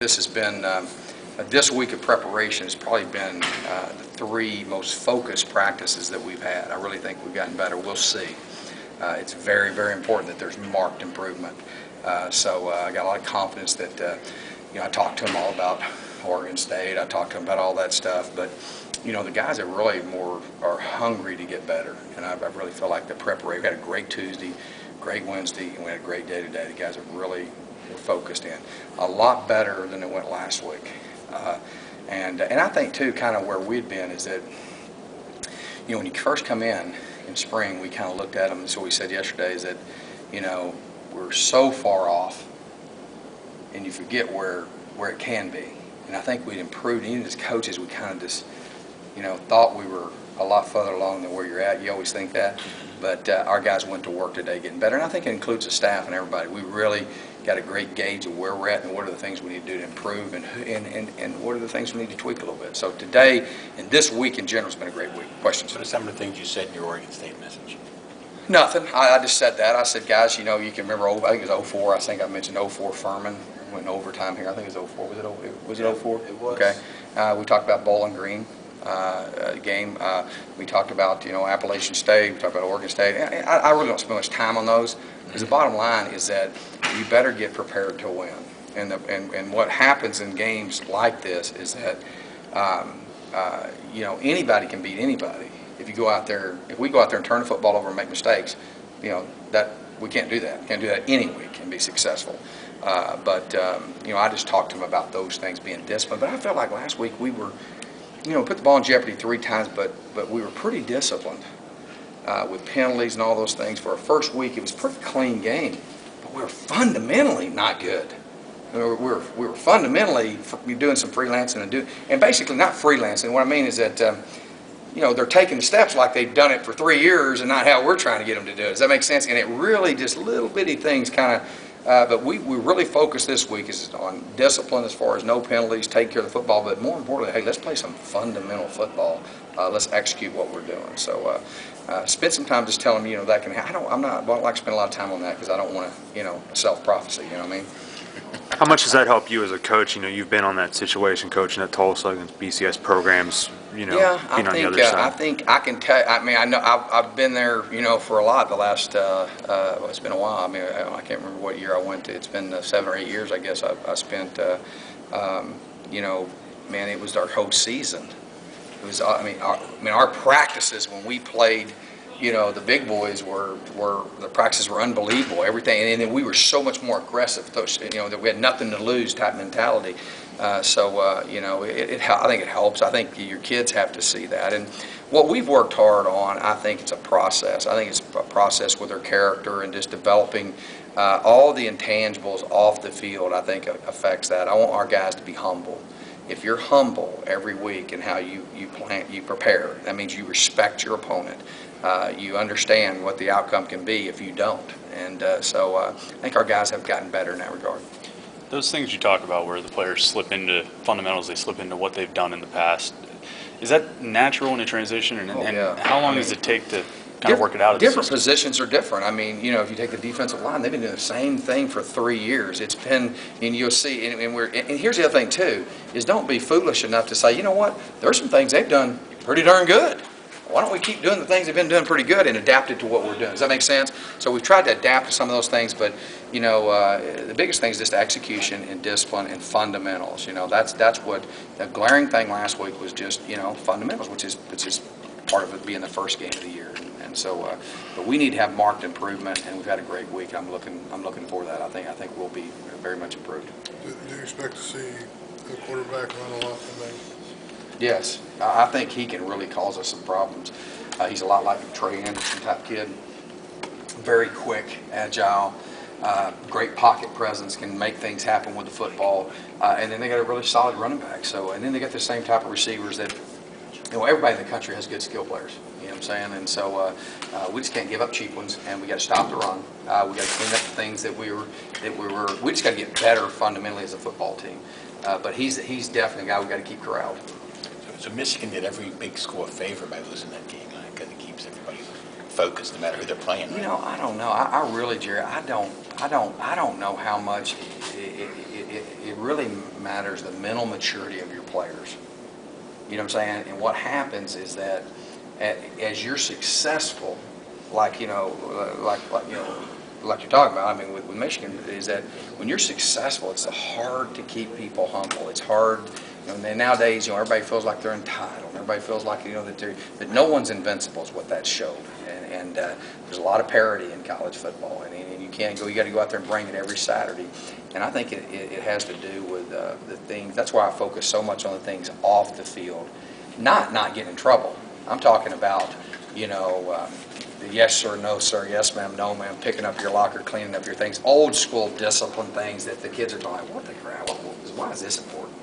This has been, this week of preparation has probably been the three most focused practices that we've had. I really think we've gotten better. We'll see. It's very, very important that there's marked improvement. So I got a lot of confidence that, I talked to them all about Oregon State. I talked to them about all that stuff. But, the guys are really are hungry to get better. And I really feel like the preparation, we had a great Tuesday, great Wednesday, and we had a great day today. The guys have really focused in a lot better than it went last week, and I think too, kind of where we'd been is that when you first come in spring, we kind of looked at them, and so we said yesterday is that we're so far off, and you forget where it can be. And I think we'd improved. Even as coaches, we kind of just thought we were a lot further along than where you're at. You always think that, but our guys went to work today getting better, and I think it includes the staff and everybody. We really got a great gauge of where we're at and what are the things we need to do to improve, and what are the things we need to tweak a little bit. So today and this week in general has been a great week. Questions? What are some of the things you said in your Oregon State message? Nothing. I just said that. I said, guys, you can remember, I think it was 04. I think I mentioned 04 Furman. Went in overtime here. I think it was 04. Was it 04? It was. Okay. We talked about Bowling Green game. We talked about, Appalachian State. We talked about Oregon State. I really don't spend much time on those, because the bottom line is that you better get prepared to win. And what happens in games like this is that anybody can beat anybody. If we go out there and turn the football over and make mistakes, that we can't do that. We can't do that any week and be successful. But I just talked to them about those things being disciplined. But I felt like last week we were, put the ball in jeopardy 3 times, but we were pretty disciplined with penalties and all those things. For our first week, it was a pretty clean game, but we were fundamentally not good. We were fundamentally doing some freelancing and basically not freelancing. What I mean is that they're taking the steps like they've done it for 3 years and not how we're trying to get them to do it. Does that make sense? And it really just little bitty things kind of. But we really focused this week is on discipline as far as no penalties, take care of the football, but more importantly, hey, let's play some fundamental football. Let's execute what we're doing. So spend some time just telling them, that can happen. I don't like to spend a lot of time on that because I don't want to, self-prophecy, you know what I mean? How much does that help you as a coach? You've been on that situation, coaching at Tulsa against BCS programs. Yeah, I think I can tell. I mean, I know I've been there, for a lot the last. It's been a while. I mean, I can't remember what year I went to. It's been 7 or 8 years, I guess. I spent. Man, it was our whole season. It was. Our practices when we played. The big boys the practices were unbelievable, everything, and then we were so much more aggressive. That we had nothing to lose type mentality. I think it helps. I think your kids have to see that. And what we've worked hard on, I think it's a process. I think it's a process with their character and just developing all the intangibles off the field. I think affects that. I want our guys to be humble. If you're humble every week in how you prepare, that means you respect your opponent. You understand what the outcome can be if you don't. And so I think our guys have gotten better in that regard. Those things you talk about where the players slip into fundamentals, they slip into what they've done in the past, is that natural in a transition? And how long does it take to kind of work it out? Different positions are different. I mean, if you take the defensive line, they've been doing the same thing for 3 years. It's been, and you'll see, and here's the other thing too, is don't be foolish enough to say, there's some things they've done pretty darn good. Why don't we keep doing the things they've been doing pretty good and adapt it to what we're doing? Does that make sense? So we've tried to adapt to some of those things, but the biggest thing is just execution and discipline and fundamentals. That's what the glaring thing last week was, just fundamentals, which is part of it being the first game of the year. And so, but we need to have marked improvement, and we've had a great week. I'm looking for that. I think we'll be very much improved. Do you expect to see the quarterback run a lot from things? Yes, I think he can really cause us some problems. He's a lot like a Trey Anderson type kid. Very quick, agile, great pocket presence, can make things happen with the football. And then they got a really solid running back. And then they got the same type of receivers that, everybody in the country has good skill players. You know what I'm saying? And so we just can't give up cheap ones, and we got to stop the run. We got to clean up the things that we just got to get better fundamentally as a football team. But he's definitely a guy we got to keep corralled. So Michigan did every big school a favor by losing that game, because it keeps everybody focused no matter who they're playing. Right? I don't know. I really, Jerry, I don't know how much it really matters the mental maturity of your players. You know what I'm saying? And what happens is that as you're successful, like you're talking about, I mean, with Michigan, is that when you're successful, it's hard to keep people humble. It's hard, and nowadays, everybody feels like they're entitled. Everybody feels like, that no one's invincible is what that showed. And there's a lot of parity in college football, and you can't go. You got to go out there and bring it every Saturday. And I think it has to do with the things. That's why I focus so much on the things off the field, not getting in trouble. I'm talking about, the yes sir, no sir, yes ma'am, no ma'am, picking up your locker, cleaning up your things, old school discipline things that the kids are talking, what the crap, why is this important?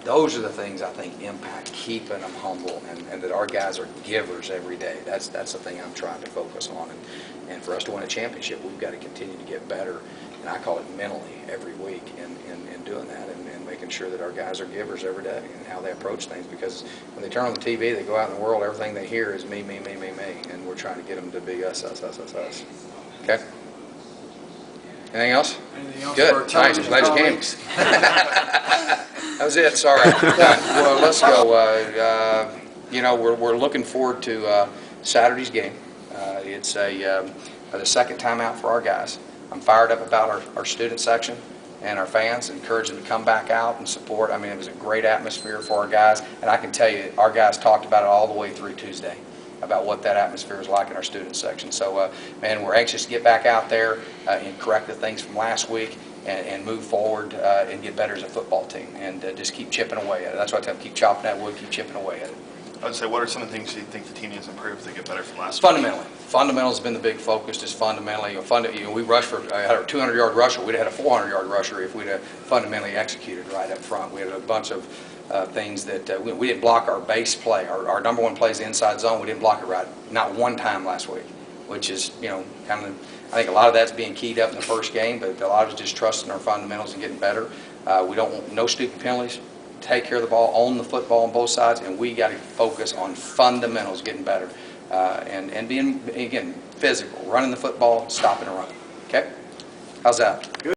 Those are the things I think impact keeping them humble, and that our guys are givers every day. That's the thing I'm trying to focus on. And for us to win a championship, we've got to continue to get better, and I call it mentally every week in doing that, and making sure that our guys are givers every day and how they approach things. Because when they turn on the TV, they go out in the world, everything they hear is me, me, me, me, me, and we're trying to get them to be us, us, us, us, us. Okay? Anything else? Anything else Good. for our Nice. television Glad you came. colleagues? That was it. Sorry. We're done. Well, let's go. We're looking forward to Saturday's game. It's the second time out for our guys. I'm fired up about our student section and our fans, encourage them to come back out and support. I mean, it was a great atmosphere for our guys, and I can tell you, our guys talked about it all the way through Tuesday, about what that atmosphere was like in our student section. So, man, we're anxious to get back out there and correct the things from last week and move forward and get better as a football team, and just keep chipping away at it. That's why I tell them, keep chopping that wood, keep chipping away at it. I would say, what are some of the things you think the team needs to improve to get better from last week? Fundamentally. Fundamentals have been the big focus, just fundamentally. We rushed for, I had a 200-yard rusher. We'd have had a 400-yard rusher if we'd have fundamentally executed right up front. We had a bunch of things that we didn't block our base play. Our number one play is the inside zone. We didn't block it right, not one time last week, which is, kind of, I think a lot of that's being keyed up in the first game, but a lot of it's just trusting our fundamentals and getting better. We don't want no stupid penalties. Take care of the ball, own the football on both sides, and we got to focus on fundamentals, getting better, and being, again, physical, running the football, stopping and running. Okay? How's that? Good.